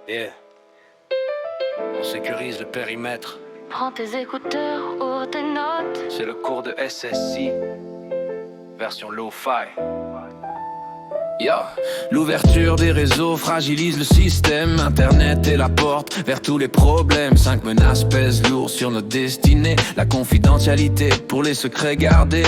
Yeah. On sécurise le périmètre. Prends tes écouteurs, ouvre tes notes. C'est le cours de SSI, version lo-fi. Yo. L'ouverture des réseaux fragilise le système. Internet est la porte vers tous les problèmes. 5 menaces pèsent lourd sur notre destinée. La confidentialité pour les secrets gardés.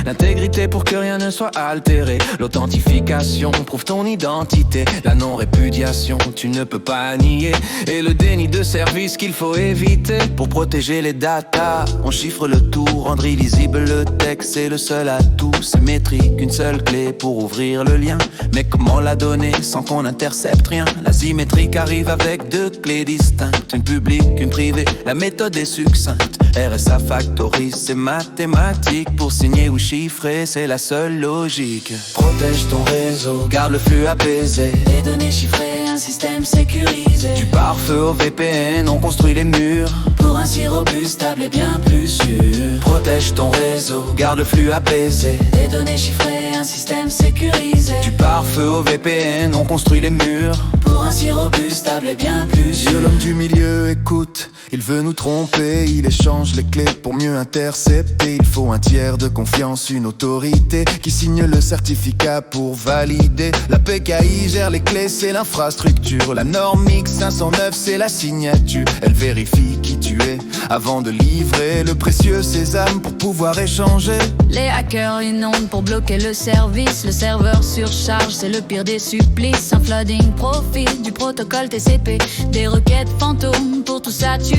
L'intégrité pour que rien ne soit altéré. L'authentification prouve ton identité. La non-répudiation, tu ne peux pas nier. Et le déni de service qu'il faut éviter. Pour protéger les datas, on chiffre le tout. Rendre illisible le texte, c'est le seul atout. Symétrique, une seule clé pour ouvrir le lien. Mais comment la donner sans qu'on intercepte rien? La symétrique arrive avec 2 clés distinctes. Une publique, une privée, la méthode est succincte. RSA factorise, c'est mathématique. Pour signer ou chiffrer, c'est la seule logique. Protège ton réseau, garde le flux apaisé. Des données chiffrées, un système sécurisé. Du pare-feu au VPN, on construit les murs. Pour ainsi robuste, stable et bien plus sûr. Protège ton réseau, garde le flux apaisé. Des données chiffrées, un système sécurisé. Du pare-feu au VPN, on construit les murs. Pour ainsi robuste, stable et bien plus sûr. Dieu, l'homme du milieu, écoute. Il veut nous tromper, il échange les clés pour mieux intercepter. Il faut un tiers de confiance, une autorité qui signe le certificat pour valider. La PKI gère les clés, c'est l'infrastructure. La norme X509, c'est la signature. Elle vérifie qui tu es avant de livrer le précieux sésame pour pouvoir échanger. Les hackers inondent pour bloquer le service. Le serveur surcharge, c'est le pire des supplices. Un flooding profite du protocole TCP. Des requêtes fantômes pour tout saturer.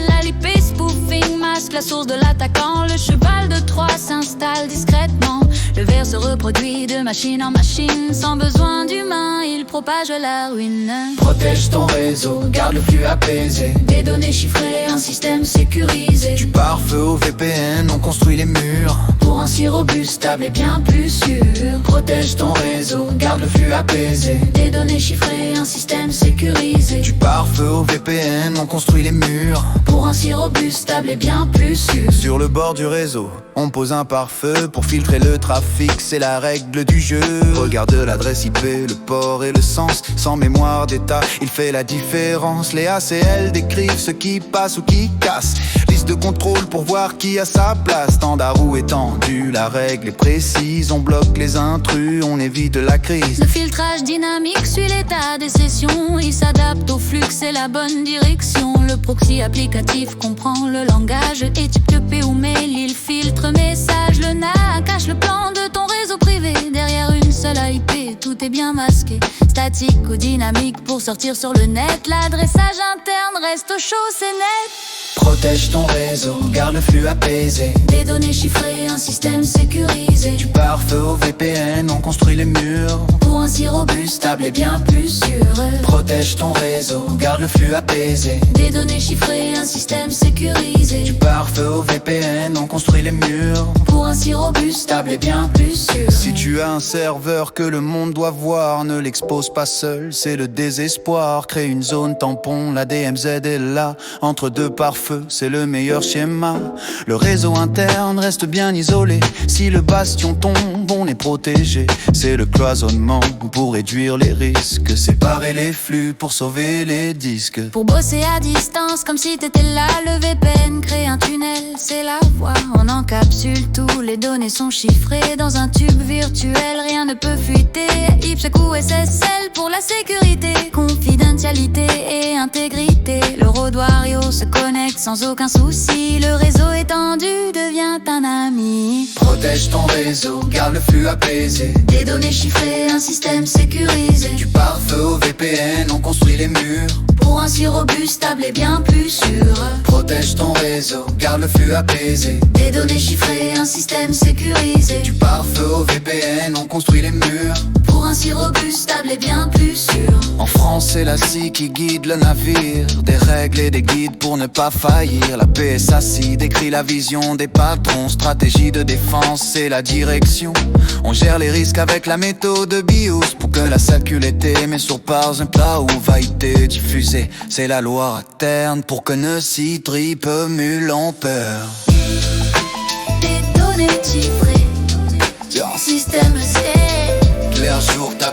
La LIP spoofing masque la source de l'attaquant. Le cheval de Troie s'installe discrètement. Le ver se reproduit de machine en machine. Sans besoin d'humain, il propage la ruine. Protège ton réseau, garde le flux apaisé. Des données chiffrées, un système sécurisé. Du pare-feu au VPN, on construit les murs. Pour ainsi robuste, stable et bien plus sûr. Protège ton réseau, garde le flux apaisé. Des données chiffrées, un système sécurisé. Du pare-feu au VPN, on construit les murs. Pour ainsi robuste, stable et bien plus sûr. Sur le bord du réseau, on pose un pare-feu pour filtrer le trafic, c'est la règle du jeu. Regarde l'adresse IP, le port et le sens. Sans mémoire d'état, il fait la différence. Les ACL décrivent ce qui passe ou qui casse. Liste de contrôle pour voir qui a sa place. Standard ou étendu, la règle est précise. On bloque les intrus, on évite la crise. Le filtrage dynamique suit l'état des sessions. Il s'adapte au flux, c'est la bonne direction. Le proxy applicatif comprend le langage. Et type QP ou mail, il filtre message. Le NAC cache le plan de ton réseau privé. Derrière une seule IP, tout est bien masqué. Statique ou dynamique pour sortir sur le net. L'adressage interne reste au chaud, c'est net. Protège ton réseau, garde le flux apaisé. Des données chiffrées, un système sécurisé. Du pare-feu au VPN, on construit les murs. Pour ainsi robuste, stable et bien plus sûr. Protège ton réseau, garde le flux apaisé. Des données chiffrées, un système sécurisé. Du pare-feu au VPN, on construit les murs. Pour ainsi robuste, stable et bien plus sûr. Si tu as un serveur que le monde doit voir, ne l'expose pas seul, c'est le désespoir. Crée une zone tampon, la DMZ est là. Entre deux pare-feux, c'est le meilleur schéma. Le réseau interne reste bien isolé. Si le bastion tombe, on est protégé. C'est le cloisonnement pour réduire les risques. Séparer les flux pour sauver les disques. Pour bosser à distance comme si t'étais là. Le VPN crée un tunnel, c'est la voie. On encapsule tout, les données sont chiffrées. Dans un tube virtuel, rien ne peut fuiter. IPsec ou SSL pour la sécurité. Confidentialité et intégrité. Le Rodoario se connecte sans aucun souci. Le réseau étendu devient un ami. Protège ton réseau, garde le flux apaisé. Des données chiffrées, un système sécurisé. Du pare-feu au VPN, on construit les murs. Pour ainsi robuste, stable et bien plus sûr. Protège ton réseau, garde le flux apaisé. Des données chiffrées, un système sécurisé. Du pare-feu au VPN, on construit les murs. Pour ainsi robuste, stable et bien plus sûr. En France, c'est la SI qui guide le navire. Des règles et des guides pour ne pas faillir. La PSACI décrit la vision des patrons. Stratégie de défense, c'est la direction. On gère les risques avec la méthode BIOS pour que la sécurité met sur pause un plat où va être diffusé. C'est la loi interne pour que ne s'y tripe mule en peur. Des données chiffrées, ton système c'est Clair jour ta